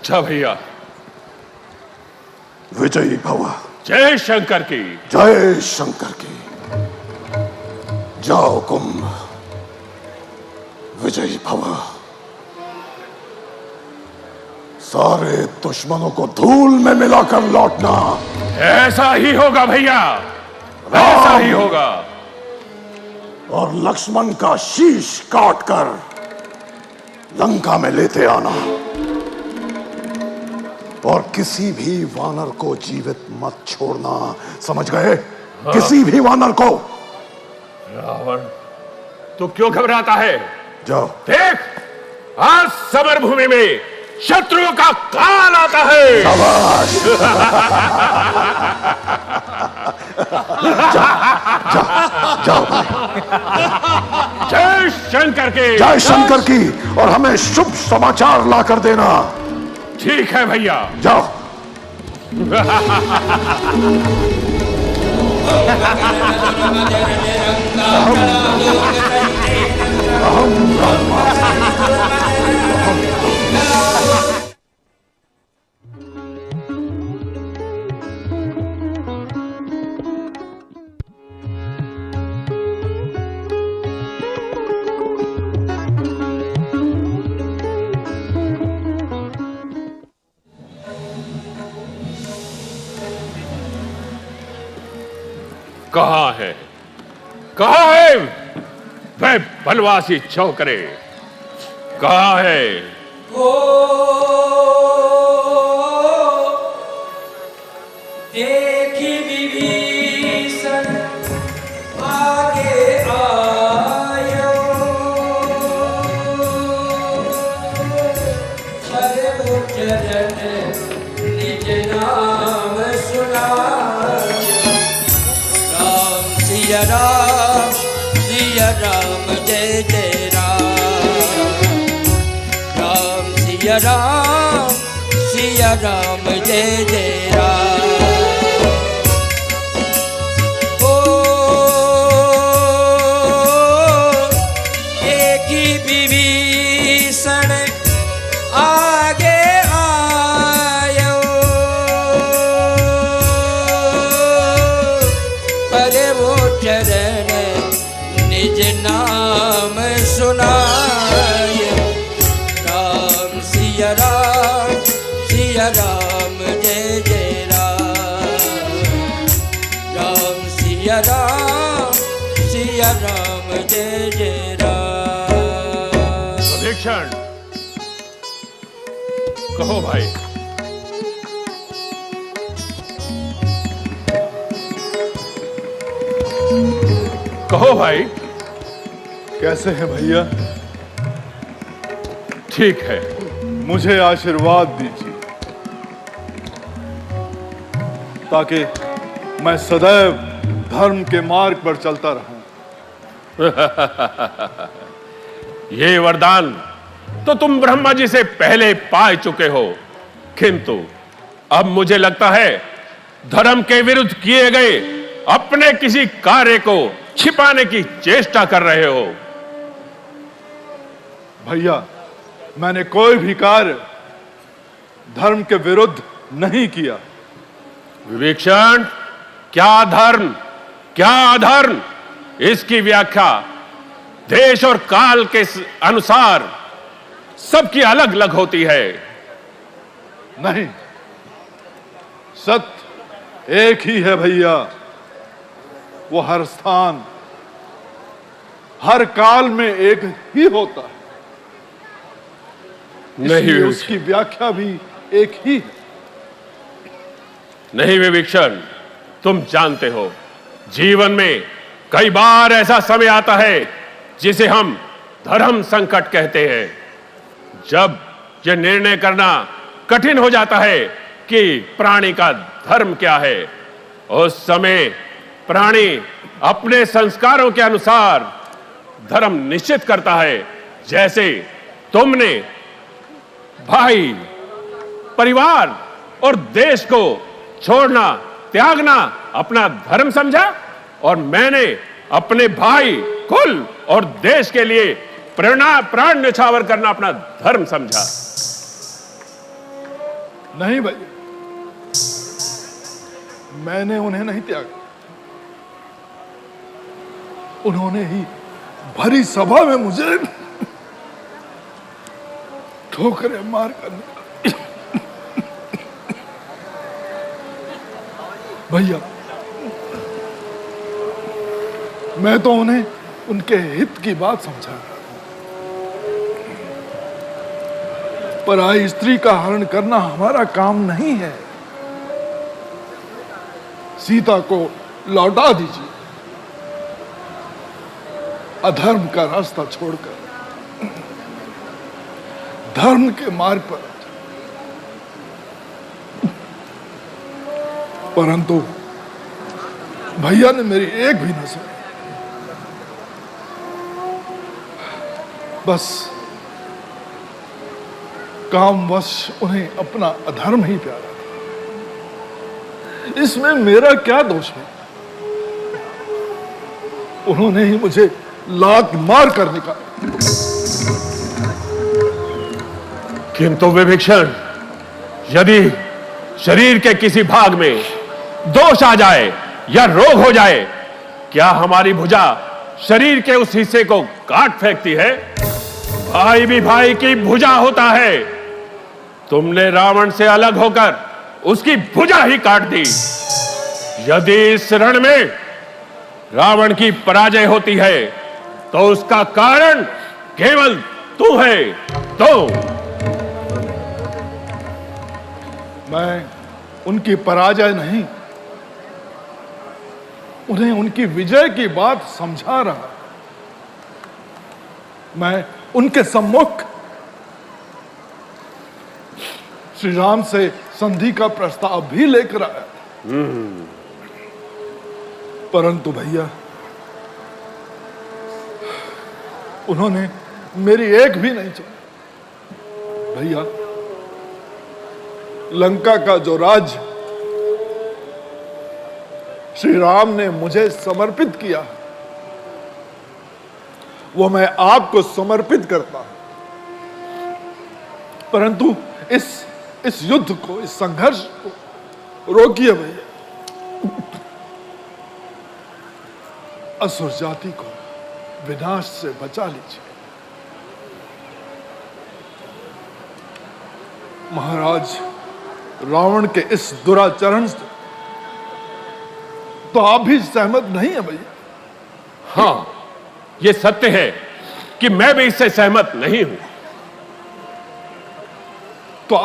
अच्छा भैया। विजयी भव। जय शंकर की। जय शंकर की। जाओ कुंभ, विजयी भव। सारे दुश्मनों को धूल में मिलाकर लौटना। ऐसा ही होगा भैया, ऐसा ही होगा। और लक्ष्मण का शीश काटकर लंका में लेते आना। और किसी भी वानर को जीवित मत छोड़ना, समझ गए? किसी भी वानर को। रावण तो क्यों घबराता है? जाओ। देख, आज समर भूमि में शत्रुओं का काल आता है। शाबाश। जाओ भाई। जय शंकर की। जय शंकर की। और हमें शुभ समाचार लाकर देना। ठीक है भैया। जाओ। कहाँ है, कहाँ है वह बनवासी चौकरे? कहाँ है? देखी विभीषण आगे आयो, सर्वोच्चरण निज नाम सुनायो। राम सिया राम, सिया राम जय जय राम। राम सिया राम, सिया राम जय जय राम। विभीषण आगे आयो, परे वो चरण निज नाम सुनायो। राम सिया राम, सिया राम जय जय राम। राम सिया राम, सिया राम जय जय राम। विभीषण, कहो भाई। कहो भाई। कैसे हैं भैया? ठीक है। मुझे आशीर्वाद दीजिए ताकि मैं सदैव धर्म के मार्ग पर चलता रहूं। ये वरदान तो तुम ब्रह्मा जी से पहले पा चुके हो, किंतु अब मुझे लगता है धर्म के विरुद्ध किए गए अपने किसी कार्य को छिपाने की चेष्टा कर रहे हो। भैया, मैंने कोई भी कार्य धर्म के विरुद्ध नहीं किया। विभीषण, क्या धर्म, क्या अधर्म, इसकी व्याख्या देश और काल के अनुसार सबकी अलग अलग होती है। नहीं, सत्य एक ही है भैया। वो हर स्थान, हर काल में एक ही होता है। नहीं, उसकी व्याख्या भी एक ही है। नहीं विभीषण, तुम जानते हो जीवन में कई बार ऐसा समय आता है जिसे हम धर्म संकट कहते हैं। जब यह निर्णय करना कठिन हो जाता है कि प्राणी का धर्म क्या है, उस समय प्राणी अपने संस्कारों के अनुसार धर्म निश्चित करता है। जैसे तुमने भाई, परिवार और देश को छोड़ना, त्यागना अपना धर्म समझा, और मैंने अपने भाई, कुल और देश के लिए प्राण न्यौछावर करना अपना धर्म समझा। नहीं भैया, मैंने उन्हें नहीं त्यागा। उन्होंने ही भरी सभा में मुझे ठोकरें मार कर निकाला। भैया, मैं तो उन्हें उनके हित की बात समझा, पराई स्त्री का हरण करना हमारा काम नहीं है। सीता को लौटा दीजिए, अधर्म का रास्ता छोड़कर धर्म के मार्ग पर। परंतु भैया ने मेरी एक भी न सुनी। बस कामवश उन्हें अपना अधर्म ही प्यारा था। इसमें मेरा क्या दोष है? उन्होंने ही मुझे लात मार कर निकाला। किंतु विभीषण, यदि शरीर के किसी भाग में दोष आ जाए या रोग हो जाए, क्या हमारी भुजा शरीर के उस हिस्से को काट फेंकती है? भाई भी भाई की भुजा होता है। तुमने रावण से अलग होकर उसकी भुजा ही काट दी। यदि इस रण में रावण की पराजय होती है तो उसका कारण केवल तू है। तो मैं उनकी पराजय नहीं, उन्हें उनकी विजय की बात समझा रहा। मैं उनके सम्मुख श्री राम से संधि का प्रस्ताव भी लेकर आया। परंतु भैया, उन्होंने मेरी एक भी नहीं सुनी। भैया, लंका का जो राज्य श्री राम ने मुझे समर्पित किया, वो मैं आपको समर्पित करता हूं। परंतु इस युद्ध को, इस संघर्ष को रोकिए भैया। असुर जाति को विनाश से बचा लीजिए। महाराज रावण के इस दुराचरण से तो आप भी सहमत नहीं है भैया? हां, यह सत्य है कि मैं भी इससे सहमत नहीं हूं। तो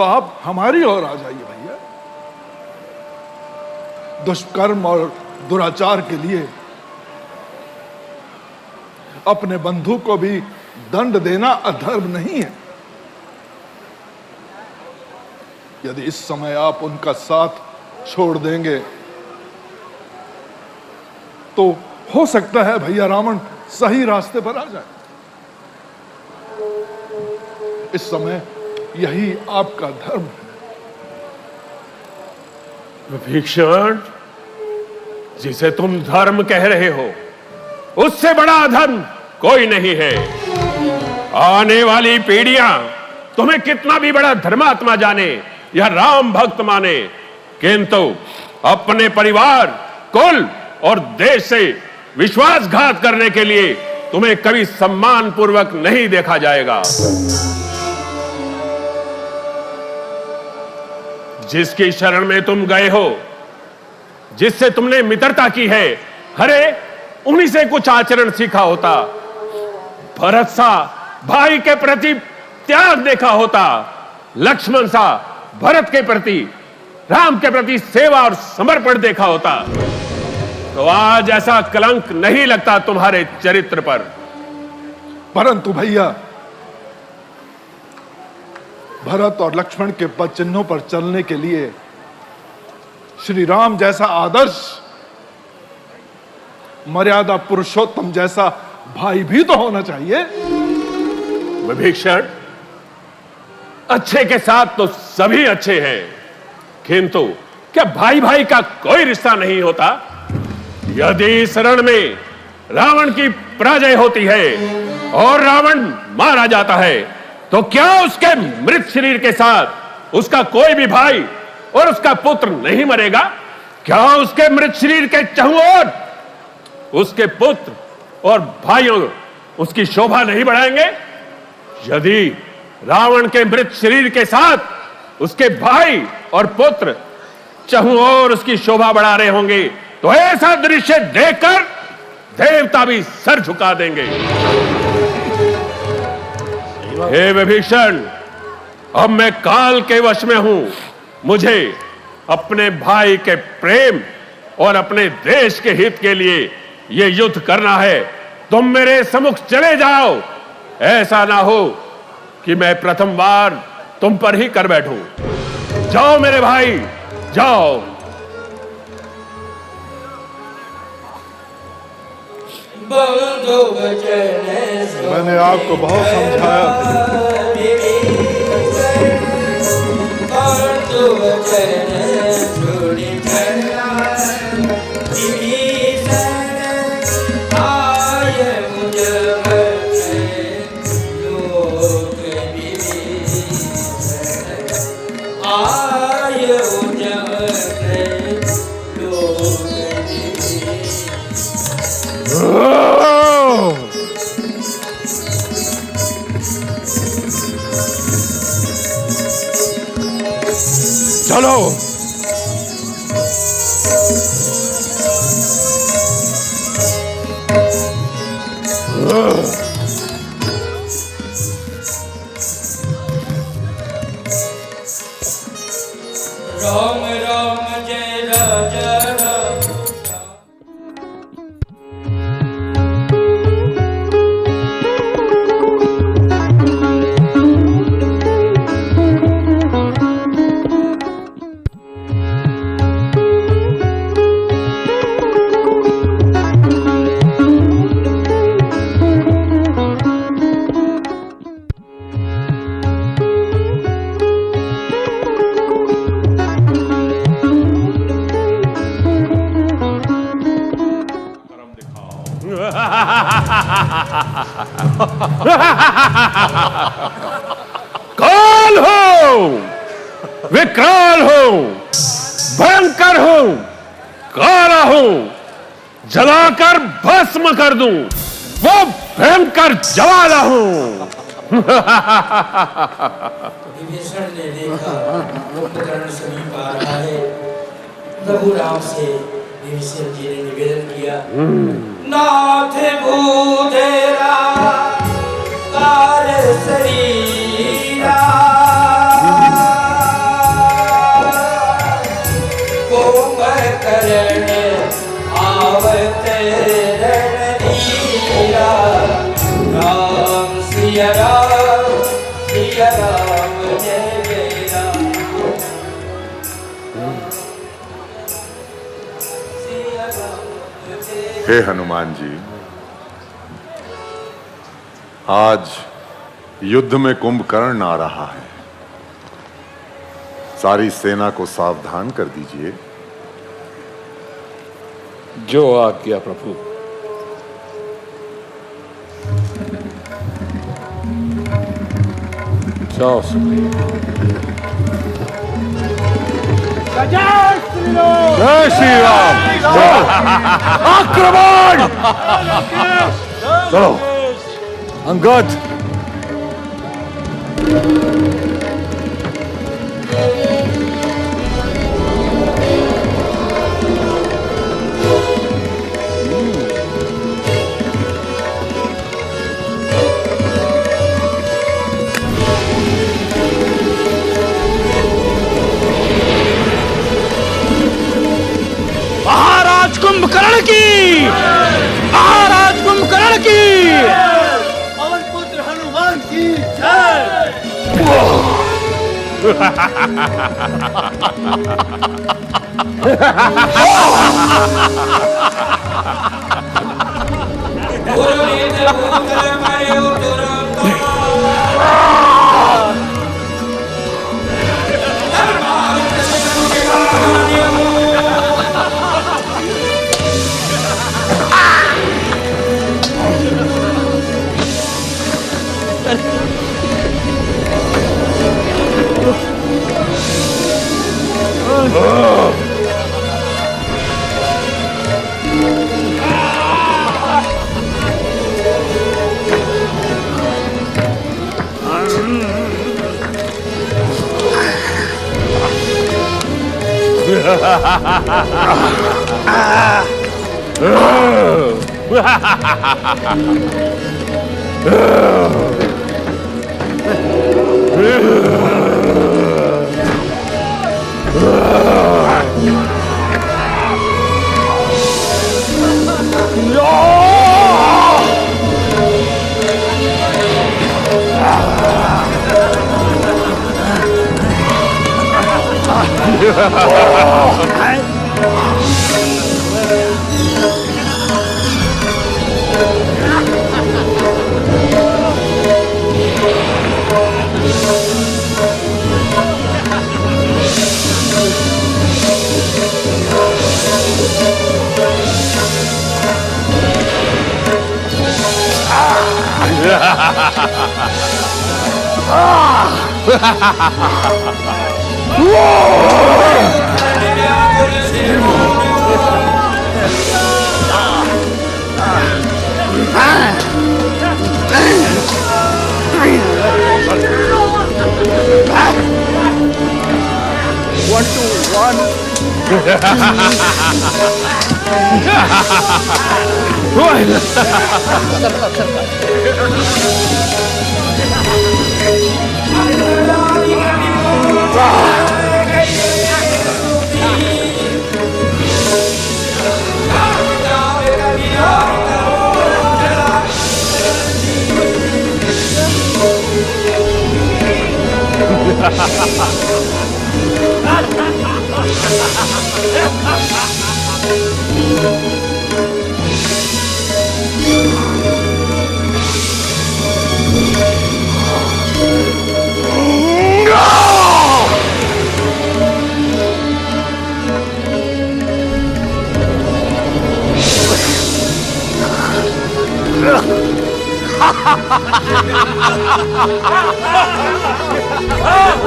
आप हमारी ओर आ जाइए भैया। दुष्कर्म और दुराचार के लिए अपने बंधु को भी दंड देना अधर्म नहीं है। यदि इस समय आप उनका साथ छोड़ देंगे तो हो सकता है भैया रावण सही रास्ते पर आ जाए। इस समय यही आपका धर्म है। विभीषण, जिसे तुम धर्म कह रहे हो, उससे बड़ा अधर्म कोई नहीं है। आने वाली पीढ़ियां तुम्हें कितना भी बड़ा धर्मात्मा जाने या राम भक्त माने, किंतु अपने परिवार, कुल और देश से विश्वासघात करने के लिए तुम्हें कभी सम्मान पूर्वक नहीं देखा जाएगा। जिसकी शरण में तुम गए हो, जिससे तुमने मित्रता की है, अरे उन्हीं से कुछ आचरण सीखा होता। भरत सा भाई के प्रति त्याग देखा होता, लक्ष्मण सा भरत के प्रति, राम के प्रति सेवा और समर्पण देखा होता, तो आज ऐसा कलंक नहीं लगता तुम्हारे चरित्र पर। परंतु भैया, भरत और लक्ष्मण के पद चिन्हों पर चलने के लिए श्री राम जैसा आदर्श, मर्यादा पुरुषोत्तम जैसा भाई भी तो होना चाहिए। विभीषण, अच्छे के साथ तो सभी अच्छे हैं, किंतु क्या भाई भाई का कोई रिश्ता नहीं होता? यदि इस रण में रावण की पराजय होती है और रावण मारा जाता है, तो क्या उसके मृत शरीर के साथ उसका कोई भी भाई और उसका पुत्र नहीं मरेगा? क्या उसके मृत शरीर के चारों ओर उसके पुत्र और भाइयों उसकी शोभा नहीं बढ़ाएंगे? यदि रावण के मृत शरीर के साथ उसके भाई और पुत्र चारों ओर उसकी शोभा बढ़ा रहे होंगे तो ऐसा दृश्य देखकर देवता भी सर झुका देंगे। हे विभीषण, अब मैं काल के वश में हूं। मुझे अपने भाई के प्रेम और अपने देश के हित के लिए यह युद्ध करना है। तुम मेरे सम्मुख चले जाओ। ऐसा ना हो कि मैं प्रथम बार तुम पर ही कर बैठूं। जाओ मेरे भाई, जाओ। मैंने आपको बहुत समझाया। चलो। राम राम जय राजा राम। काल हूं, विकराल हूं, भयंकर हूं, काला हूं, जलाकर भस्म कर दूं, वो भयंकर ज्वाला हूं। विभीषण ने देखा कुंभकर्ण समीप आ रहा है। प्रभु राम से विभीषण जी ने निवेदन किया, नाथ भूधरा काल शरीरा कुंभकर्ण आवत रणधीरा। राम सिया राम जय जय राम। सिया राम जय। हे हनुमान जी, आज युद्ध में कुंभकर्ण आ रहा है। सारी सेना को सावधान कर दीजिए। जो आज्ञा प्रभु। जाओ जय श्री राम। आक्रमण। चलो अंगद। महाराज कुंभकर्ण की, महाराज कुंभकर्ण की, पवन पुत्र हनुमान की जय।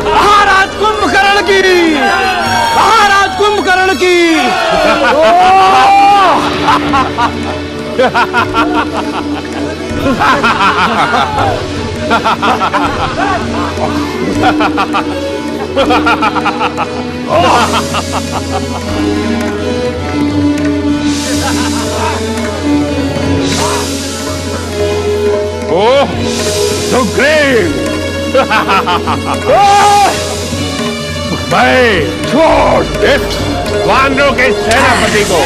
महाराज कुंभकर्ण की, महाराज कुंभकर्ण की। ओह, सुग्रीव! मैं छोड़ इस वानरों के सेनापति को।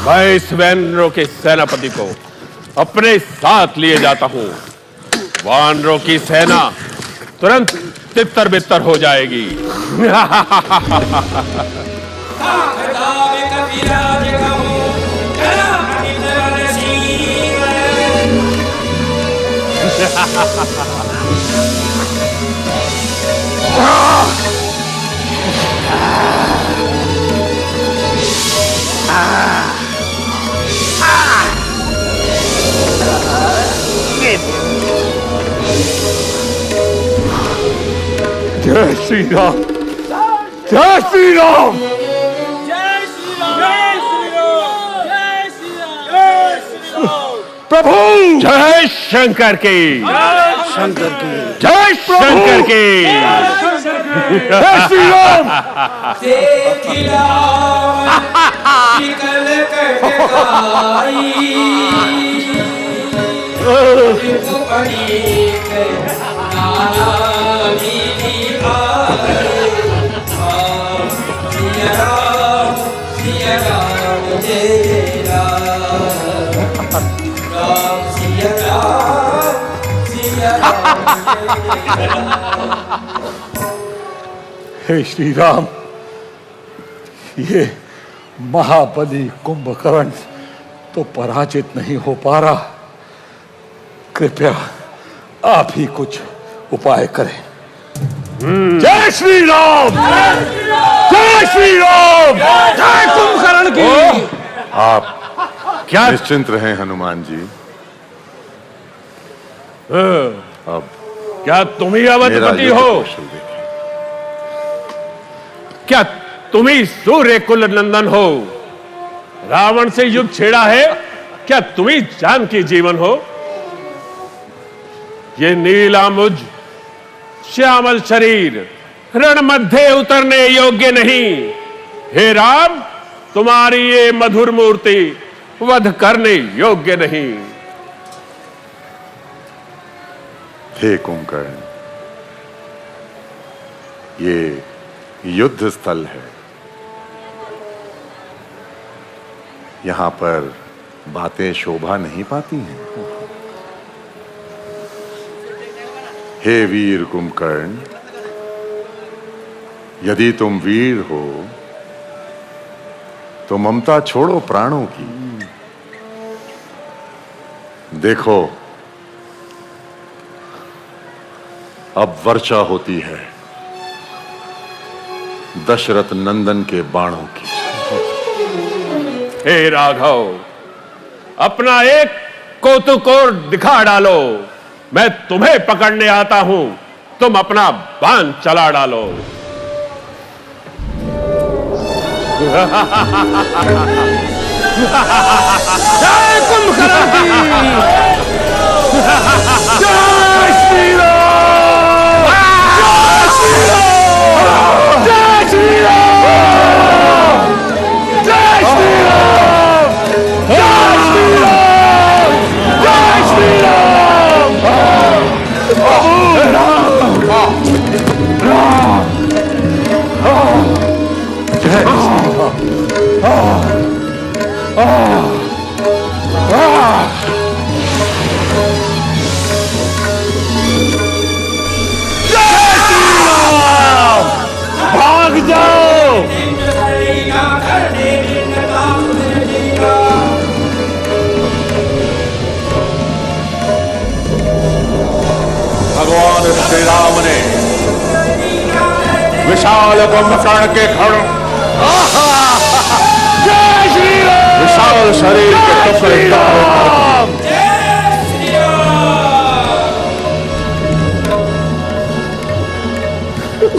मैं इस वानरों के सेनापति को अपने साथ लिए जाता हूँ। वानरों की सेना तुरंत तितर बितर हो जाएगी। जय श्री राम, जय श्री राम। प्रभु जय शंकर की, शंकर की जय शंकर की। जय श्री राम। हे श्री राम, ये महाबली कुंभकर्ण तो पराजित नहीं हो पा रहा। कृपया आप ही कुछ उपाय करें। जय श्री राम, जय श्री राम, जय कुंभकर्ण की। आप क्या निश्चिंत रहें हनुमान जी। अब क्या तुम ही मेरा अवधपति युद्ध हो? कौशल देखें। क्या तुम ही सूर्य कुल नंदन हो? रावण से युद्ध छेड़ा है, क्या तुम ही जानकी जीवन हो? ये नीलामुझ श्यामल शरीर रण मध्य उतरने योग्य नहीं। हे राम, तुम्हारी ये मधुर मूर्ति वध करने योग्य नहीं। हे कुंभकर्ण, ये युद्ध स्थल है। यहां पर बातें शोभा नहीं पाती हैं। हे वीर कुंभकर्ण, यदि तुम वीर हो तो ममता छोड़ो प्राणों की। देखो, अब वर्षा होती है दशरथ नंदन के बाणों की। हे राघव, अपना एक कौतुक और दिखा डालो। मैं तुम्हें पकड़ने आता हूं, तुम अपना बाण चला डालो। जय कुंभकर्ण की जय श्री राम जय श्री राम जय श्री राम जय श्री राम जय श्री राम जय श्री राम भाग जाओ। भगवान श्री राम ने विशाल कुंभकर्ण के खड़ जय श्री राम विशाल शरीर के टुकड़े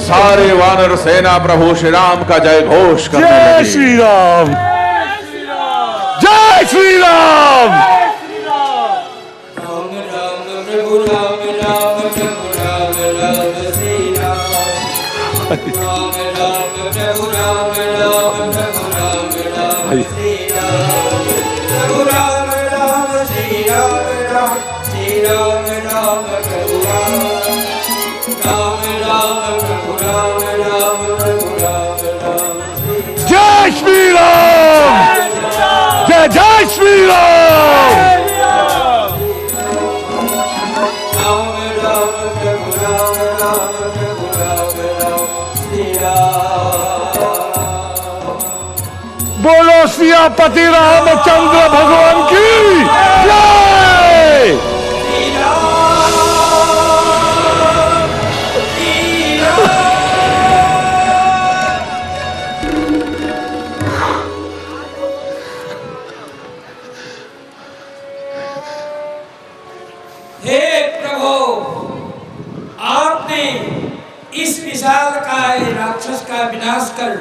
सारे वानर सेना प्रभु श्री राम का जय घोष करने जय लगी। श्री राम जय श्री राम राम राम प्रभु राम राम प्रभु राम राम श्री राम राम राम प्रभु राम राम प्रभु राम राम श्री राम प्रभु राम राम श्री राम राम श्री राम राम प्रभु राम राम राम प्रभु राम राम प्रभु राम राम श्री जय श्री राम जय जय श्री राम राम राम प्रभु राम राम प्रभु राम राम श्री राम। बोलो सियापति रामचंद्र भगवान की जय। हे प्रभु, आपने इस विशालकाय राक्षस का विनाश कर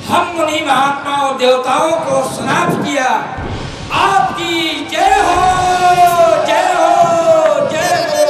हम मुनि महात्मा और देवताओं को समाप्त किया। आपकी जय हो जय हो जय हो।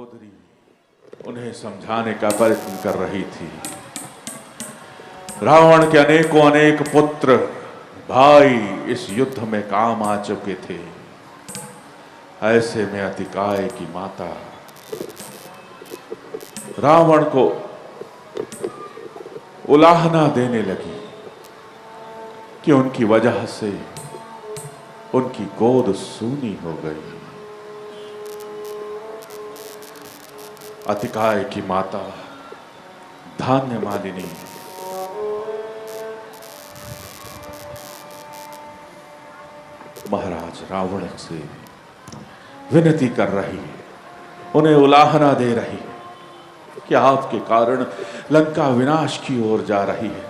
मंदोदरी उन्हें समझाने का प्रयत्न कर रही थी। रावण के अनेकों अनेक पुत्र भाई इस युद्ध में काम आ चुके थे। ऐसे में अतिकाय की माता रावण को उलाहना देने लगी कि उनकी वजह से उनकी गोद सूनी हो गई। अतिकाय की माता धान्य मालिनी महाराज रावण से विनती कर रही है, उन्हें उलाहना दे रही है कि आपके कारण लंका विनाश की ओर जा रही है।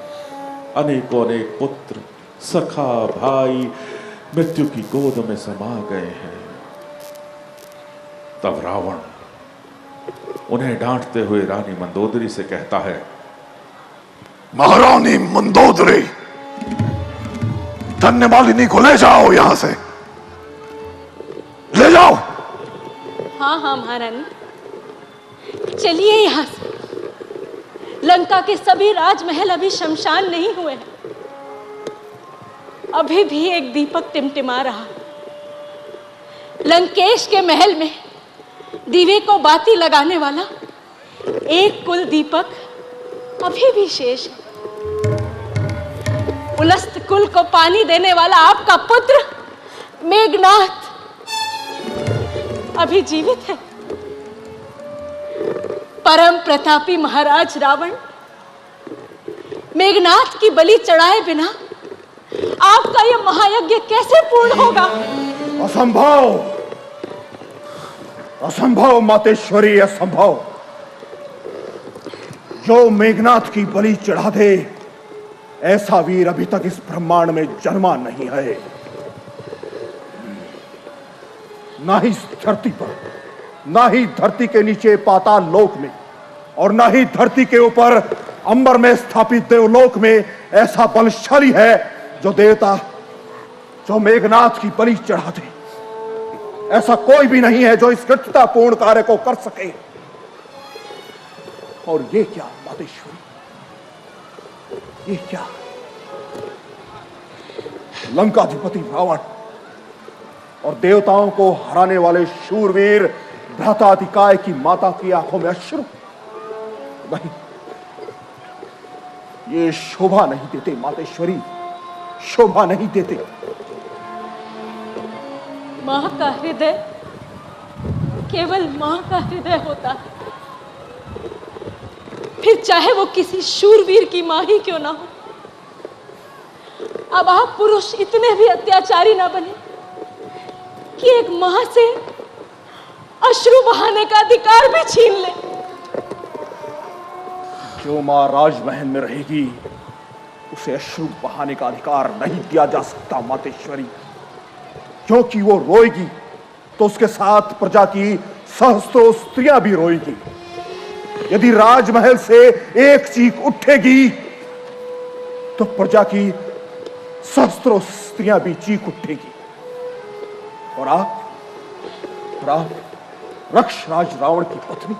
अनेकों अनेक पुत्र सखा भाई मृत्यु की गोद में समा गए हैं। तब रावण उन्हें डांटते हुए रानी मंदोदरी से कहता है, महारानी मंदोदरी, धन्य मालिनी को ले जाओ, यहां से ले जाओ। हाँ हाँ महारानी, चलिए यहां से। लंका के सभी राजमहल अभी शमशान नहीं हुए हैं। अभी भी एक दीपक टिमटिमा रहा। लंकेश के महल में दीवे को बाती लगाने वाला एक कुल दीपक अभी भी शेष है। उलस्त कुल को पानी देने वाला आपका पुत्र मेघनाथ अभी जीवित है। परम प्रतापी महाराज रावण मेघनाथ की बलि चढ़ाए बिना आपका यह महायज्ञ कैसे पूर्ण होगा? असंभव, असंभव मातेश्वरी, असंभव। जो मेघनाथ की बलि चढ़ा दे ऐसा वीर अभी तक इस ब्रह्मांड में जन्मा नहीं है। ना ही इस धरती पर, ना ही धरती के नीचे पाताल लोक में, और ना ही धरती के ऊपर अंबर में स्थापित देवलोक में ऐसा बलशाली है जो देवता जो मेघनाथ की बलि चढ़ा दे। ऐसा कोई भी नहीं है जो इस कृत्यतापूर्ण कार्य को कर सके। और ये क्या मातेश्वरी, ये क्या? लंकाधिपति रावण और देवताओं को हराने वाले शूरवीर भ्राता अतिकाय की माता की आंखों में अश्रु? नहीं, ये शोभा नहीं देते मातेश्वरी, शोभा नहीं देते। मां का हृदय केवल मां का हृदय होता है, फिर चाहे वो किसी शूरवीर की मां ही क्यों ना हो। अब आप पुरुष इतने भी अत्याचारी ना बने कि एक मां से अश्रु बहाने का अधिकार भी छीन ले। जो मां राजमहल में रहेगी उसे अश्रु बहाने का अधिकार नहीं दिया जा सकता मातेश्वरी, क्योंकि वो रोएगी तो उसके साथ प्रजा की सहस्त्रों स्त्रियां भी रोएगी। यदि राजमहल से एक चीख उठेगी तो प्रजा की सहस्त्रों स्त्रियां भी चीख उठेगी। और आप रक्षराज रावण की पत्नी